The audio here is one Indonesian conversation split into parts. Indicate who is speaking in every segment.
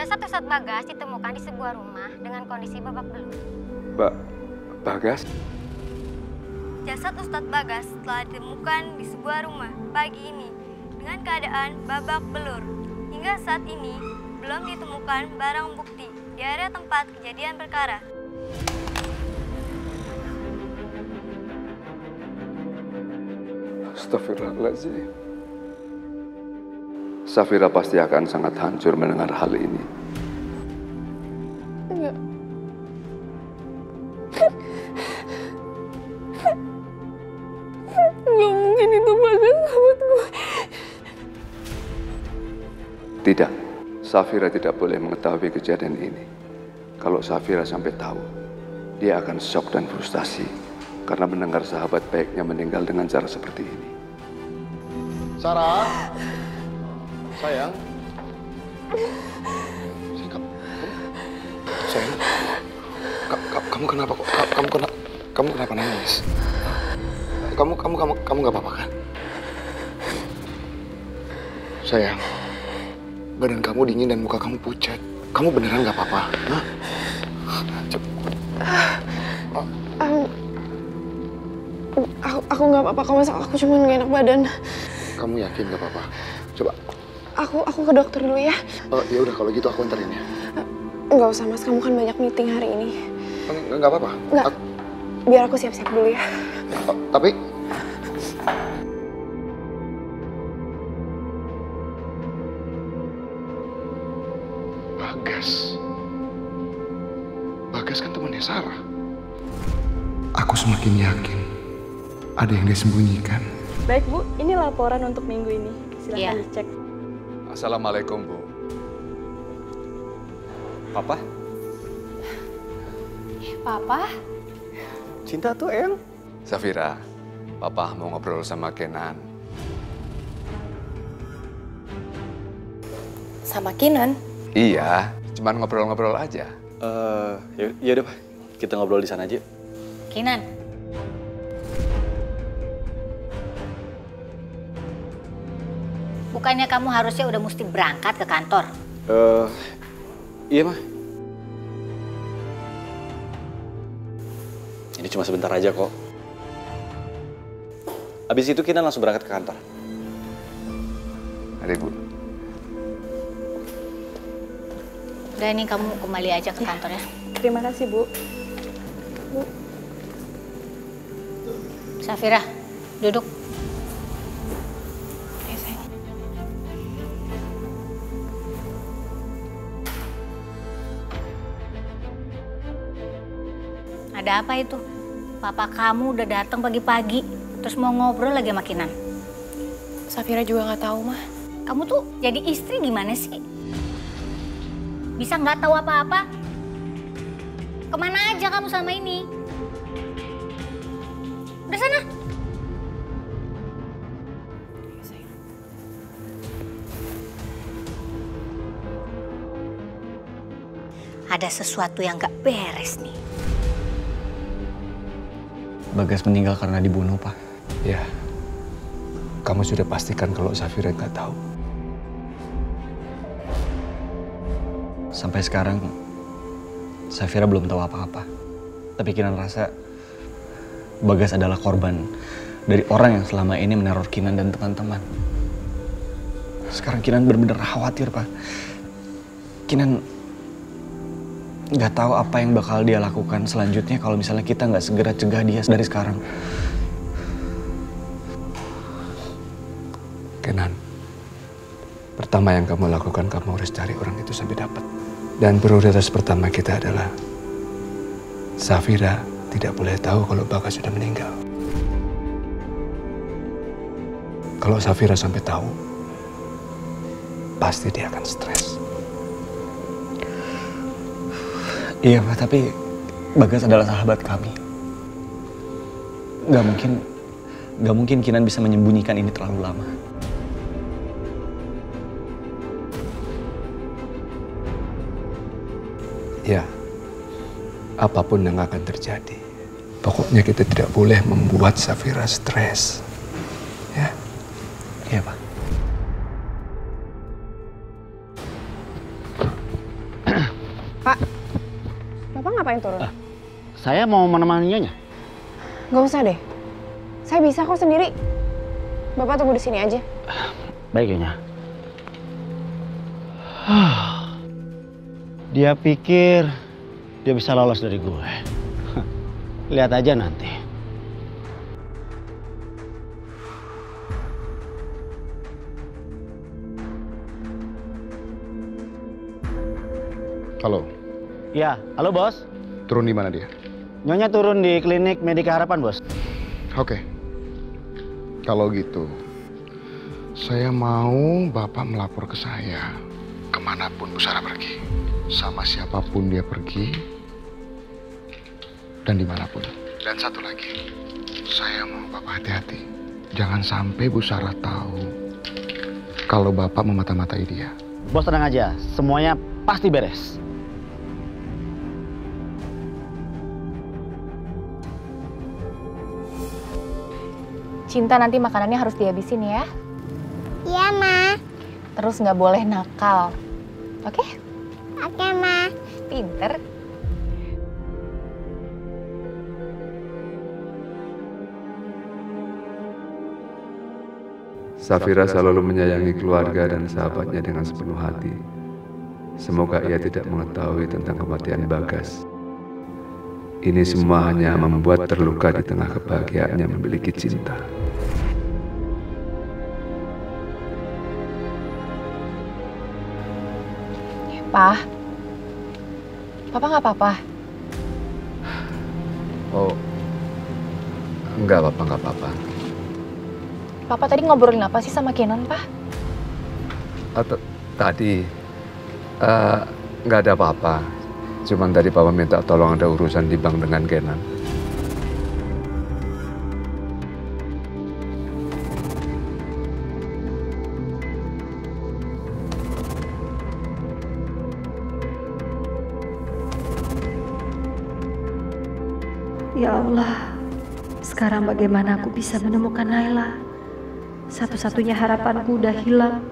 Speaker 1: Jasad Ustadz Bagas ditemukan di sebuah rumah dengan kondisi babak belur.
Speaker 2: Bagas?
Speaker 1: Jasad Ustadz Bagas telah ditemukan di sebuah rumah pagi ini dengan keadaan babak belur. Hingga saat ini belum ditemukan barang bukti di area tempat kejadian perkara.
Speaker 2: Astagfirullahaladzim. Safira pasti akan sangat hancur mendengar hal ini.
Speaker 3: Enggak. Enggak mungkin itu Bagas sahabat gue.
Speaker 2: Tidak, Safira tidak boleh mengetahui kejadian ini. Kalau Safira sampai tahu, dia akan shock dan frustasi karena mendengar sahabat baiknya meninggal dengan cara seperti ini.
Speaker 4: Sarah, sayang. Sayang, kamu kenapa kok? Kamu kenapa nangis? Kamu nggak apa-apa kan? Sayang, badan kamu dingin dan muka kamu pucat. Kamu beneran nggak apa-apa? Hah?
Speaker 3: Aku nggak apa-apa, kok masa aku cuma nggak enak badan.
Speaker 4: Kamu yakin nggak apa-apa? Coba.
Speaker 3: Aku ke dokter dulu ya.
Speaker 4: Ya udah kalau gitu aku anterin ya.
Speaker 3: Nggak usah Mas, kamu kan banyak meeting hari ini.
Speaker 4: Nggak apa-apa.
Speaker 3: Nggak. Biar aku siap-siap dulu ya.
Speaker 4: Tapi Bagas kan temannya Sarah. Aku semakin yakin ada yang dia sembunyikan.
Speaker 5: Baik Bu, ini laporan untuk minggu ini. Silahkan dicek.
Speaker 2: Assalamualaikum, Bu.
Speaker 6: Papa?
Speaker 1: Papa?
Speaker 6: Cinta tuh, Em.
Speaker 2: Safira, Papa mau ngobrol sama Kenan.
Speaker 3: Sama Kinan?
Speaker 2: Iya, cuman ngobrol-ngobrol aja.
Speaker 6: Ya udah, Pak. Kita ngobrol di sana aja.
Speaker 1: Kinan. Bukannya kamu harusnya udah mesti berangkat ke kantor?
Speaker 6: Iya, Mah. Ini cuma sebentar aja kok. Habis itu kita langsung berangkat ke kantor.
Speaker 2: Adik, Bu.
Speaker 1: Udah, ini kamu kembali aja ke kantor ya.
Speaker 5: Terima kasih Bu.
Speaker 1: Safira, duduk. Ada apa itu? Papa kamu udah datang pagi-pagi, terus mau ngobrol lagi sama Kinan.
Speaker 3: Safira juga nggak tahu, Mah.
Speaker 1: Kamu tuh jadi istri gimana sih? Bisa nggak tahu apa-apa? Kemana aja kamu selama ini? Udah sana. Ada sesuatu yang nggak beres nih.
Speaker 6: Bagas meninggal karena dibunuh, Pak.
Speaker 2: Ya, kamu sudah pastikan kalau Safira nggak tahu.
Speaker 6: Sampai sekarang, Safira belum tahu apa-apa. Tapi Kinan rasa Bagas adalah korban dari orang yang selama ini meneror Kinan dan teman-teman. Sekarang Kinan benar-benar khawatir, Pak. Kinan nggak tahu apa yang bakal dia lakukan selanjutnya kalau misalnya kita nggak segera cegah dia dari sekarang.
Speaker 2: Kenan, pertama yang kamu lakukan, kamu harus cari orang itu sampai dapat. Dan prioritas pertama kita adalah Safira tidak boleh tahu kalau Bagas sudah meninggal. Kalau Safira sampai tahu, pasti dia akan stres.
Speaker 6: Iya, Pak, tapi Bagas adalah sahabat kami. Gak mungkin Kinan bisa menyembunyikan ini terlalu lama.
Speaker 2: Ya, apapun yang akan terjadi, pokoknya kita tidak boleh membuat Safira stres. Ya?
Speaker 6: Iya, Pak.
Speaker 7: Saya mau menemani Nyonya.
Speaker 3: Gak usah deh. Saya bisa kok sendiri. Bapak tunggu di sini aja.
Speaker 7: Baik Nyonya. Dia pikir dia bisa lolos dari gue. Lihat aja nanti.
Speaker 4: Halo,
Speaker 7: Ya, halo bos.
Speaker 4: turun di mana dia?
Speaker 7: Nyonya turun di klinik Medika Harapan, bos.
Speaker 4: Oke. Kalau gitu, saya mau Bapak melapor ke saya. Kemanapun Bu Sarah pergi, sama siapapun dia pergi, dan dimanapun. Dan satu lagi, saya mau Bapak hati-hati. Jangan sampai Bu Sarah tahu kalau Bapak memata-matai dia.
Speaker 7: Bos tenang aja, semuanya pasti beres.
Speaker 8: Cinta, nanti makanannya harus dihabisin ya.
Speaker 9: Iya, Ma.
Speaker 8: Terus nggak boleh nakal. Oke?
Speaker 9: Oke, Ma.
Speaker 8: Pinter.
Speaker 2: Safira selalu menyayangi keluarga dan sahabatnya dengan sepenuh hati. Semoga ia tidak mengetahui tentang kematian Bagas. Ini semua hanya membuat terluka di tengah kebahagiaannya memiliki cinta.
Speaker 8: Pa. Papa nggak apa-apa.
Speaker 2: Oh, enggak apa-apa, enggak apa-apa.
Speaker 8: Papa tadi ngobrolin apa sih sama Kenan, Pa?
Speaker 2: Tadi, nggak ada apa-apa. Cuman tadi Papa minta tolong ada urusan di bank dengan Kenan.
Speaker 10: Ya Allah, sekarang bagaimana aku bisa menemukan Naila? Satu-satunya harapanku udah hilang.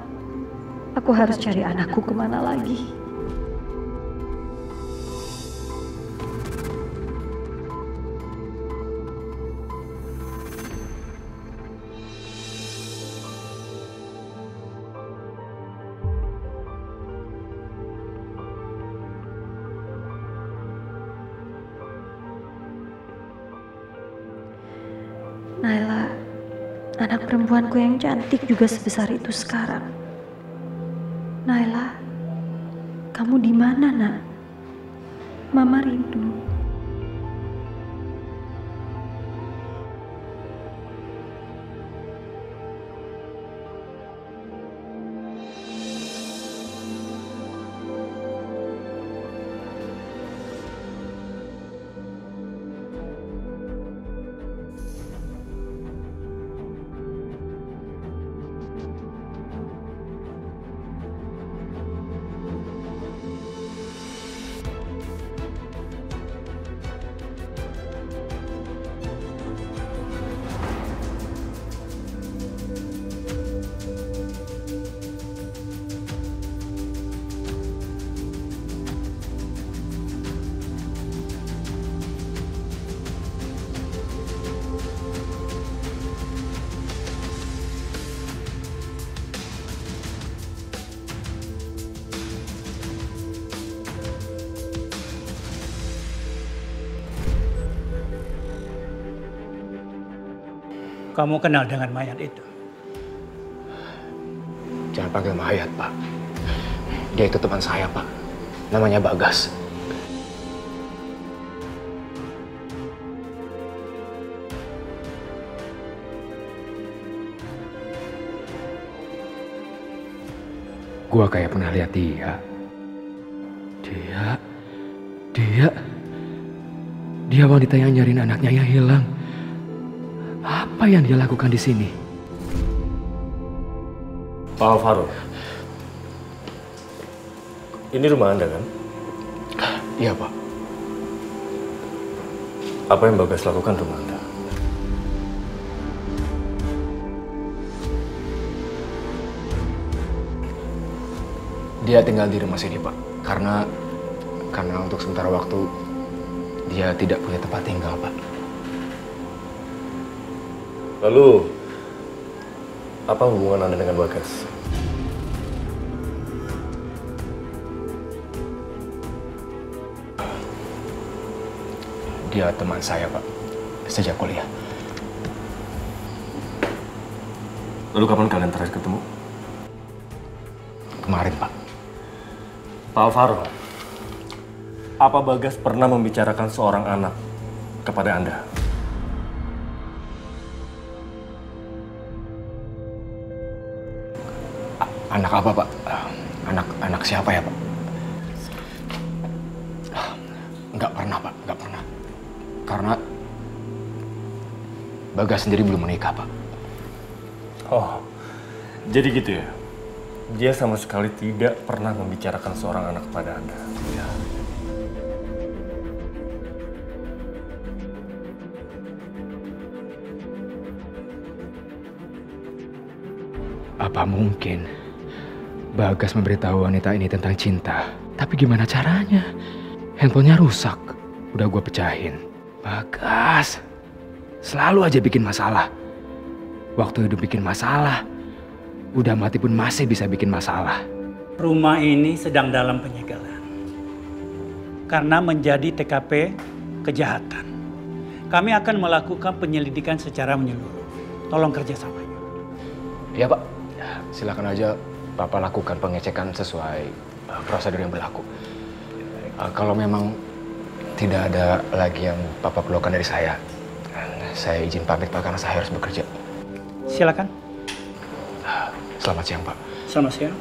Speaker 10: Aku harus cari anakku kemana lagi? Naila, anak perempuanku yang cantik juga sebesar itu sekarang. Naila, kamu di mana, Nak? Mama rindu.
Speaker 11: Kamu kenal dengan mayat itu?
Speaker 12: Jangan panggil mayat, Pak. Dia itu teman saya, Pak. Namanya Bagas. Gua kayak pernah lihat dia. Dia wanita yang nyariin anaknya yang hilang. Apa yang dia lakukan di sini?
Speaker 13: Pak Alvaro, ini rumah Anda kan?
Speaker 12: Iya, Pak.
Speaker 13: Apa yang Bagas lakukan rumah Anda?
Speaker 12: Dia tinggal di rumah sini, Pak. Karena untuk sementara waktu dia tidak punya tempat tinggal, Pak.
Speaker 13: Lalu, apa hubungan Anda dengan Bagas?
Speaker 12: Dia teman saya, Pak, sejak kuliah.
Speaker 13: Lalu kapan kalian terakhir ketemu?
Speaker 12: Kemarin, Pak.
Speaker 13: Pak Alvaro, apa Bagas pernah membicarakan seorang anak kepada Anda?
Speaker 12: Anak apa, Pak? Anak siapa ya, Pak? Nggak pernah, Pak. Nggak pernah. Karena Bagas sendiri belum menikah, Pak.
Speaker 13: Oh, jadi gitu ya? Dia sama sekali tidak pernah membicarakan seorang anak kepada Anda. Ya.
Speaker 12: Apa mungkin Bagas memberitahu wanita ini tentang cinta? Tapi gimana caranya? Handphonenya rusak. Udah gue pecahin. Bagas selalu aja bikin masalah. Waktu hidup bikin masalah, udah mati pun masih bisa bikin masalah.
Speaker 11: Rumah ini sedang dalam penyegelan karena menjadi TKP kejahatan. Kami akan melakukan penyelidikan secara menyeluruh. Tolong kerjasamanya.
Speaker 12: Iya, Pak. Silakan aja Bapak lakukan pengecekan sesuai prosedur yang berlaku. Kalau memang tidak ada lagi yang Bapak perlukan dari saya izin pamit, Pak, karena saya harus bekerja.
Speaker 11: Silakan.
Speaker 12: Selamat siang, Pak.
Speaker 11: Selamat siang.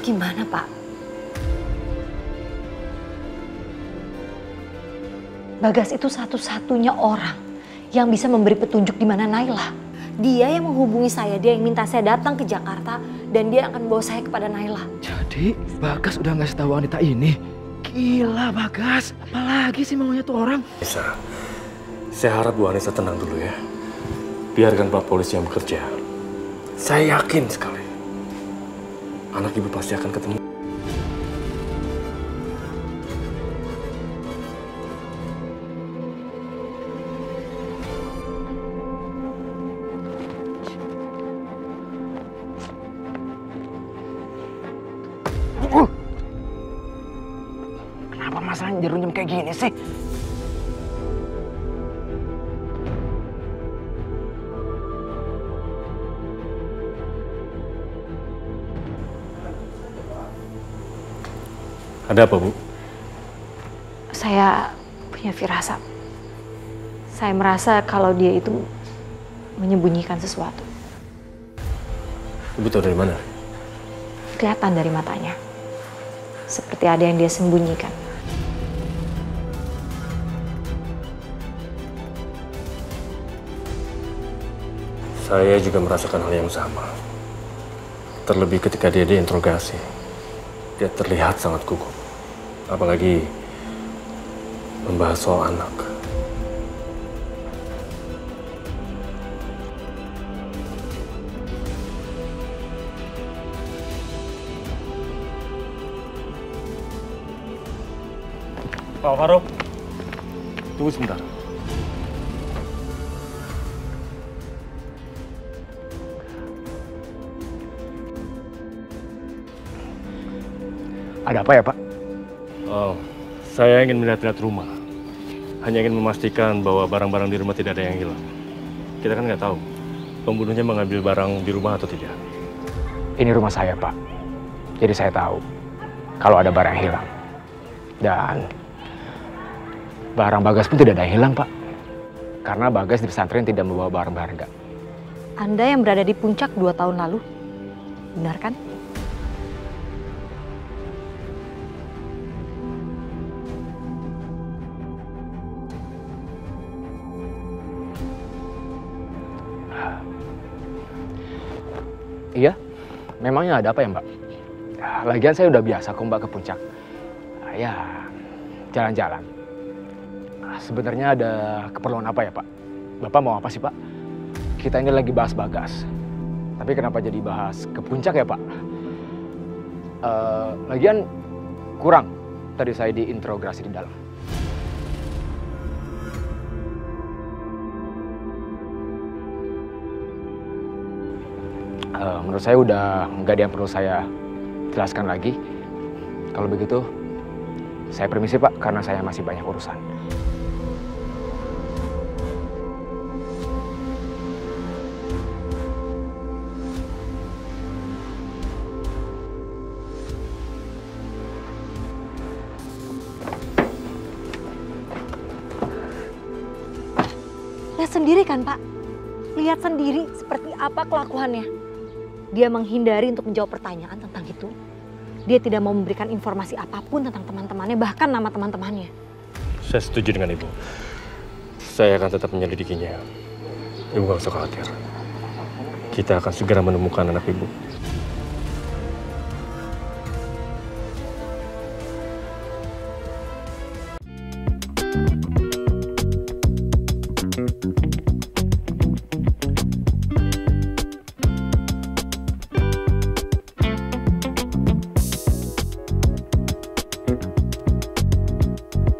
Speaker 10: Gimana, Pak? Bagas itu satu-satunya orang yang bisa memberi petunjuk di mana Naila. Dia yang menghubungi saya, dia yang minta saya datang ke Jakarta dan dia akan bawa saya kepada Naila.
Speaker 12: Jadi Bagas udah ngasih tahu wanita ini? Gila, Bagas. Apalagi sih maunya tuh orang?
Speaker 13: Anissa, saya harap Bu Anissa tenang dulu ya. Biarkan Pak Polisi yang bekerja. Saya yakin sekali anak ibu pasti akan ketemu.
Speaker 12: Kenapa masalahnya jerunyem kayak gini sih?
Speaker 13: Ada apa, Bu?
Speaker 10: Saya punya firasat. Saya merasa kalau dia itu menyembunyikan sesuatu.
Speaker 13: Ibu tahu dari mana?
Speaker 10: Kelihatan dari matanya. Seperti ada yang dia sembunyikan.
Speaker 13: Saya juga merasakan hal yang sama. Terlebih ketika dia diinterogasi. Dia terlihat sangat gugup. Apalagi membahas soal anak. Pak Alvaro, tunggu sebentar.
Speaker 12: Ada apa ya, Pak?
Speaker 13: Oh, saya ingin melihat-lihat rumah. Hanya ingin memastikan bahwa barang-barang di rumah tidak ada yang hilang. Kita kan nggak tahu pembunuhnya mengambil barang di rumah atau tidak.
Speaker 12: Ini rumah saya, Pak. Jadi saya tahu kalau ada barang yang hilang. Dan barang Bagas pun tidak ada yang hilang, Pak. Karena Bagas di pesantren tidak membawa barang berharga.
Speaker 10: Anda yang berada di puncak 2 tahun lalu, benar kan?
Speaker 12: Iya, memangnya ada apa ya, Mbak? Lagian saya udah biasa kok, Mbak, ke puncak. Ya, jalan-jalan. Sebenarnya ada keperluan apa ya, Pak? Bapak mau apa sih, Pak? Kita ini lagi bahas Bagas. Tapi kenapa jadi bahas ke puncak ya, Pak? Lagian kurang tadi saya diinterogasi di dalam. Menurut saya udah nggak ada yang perlu saya jelaskan lagi. Kalau begitu, saya permisi Pak, karena saya masih banyak urusan.
Speaker 10: Lihat sendiri kan Pak, lihat sendiri seperti apa kelakuannya. Dia menghindari untuk menjawab pertanyaan tentang itu. Dia tidak mau memberikan informasi apapun tentang teman-temannya, bahkan nama teman-temannya.
Speaker 13: Saya setuju dengan Ibu. Saya akan tetap menyelidikinya. Ibu gak usah khawatir. Kita akan segera menemukan anak Ibu.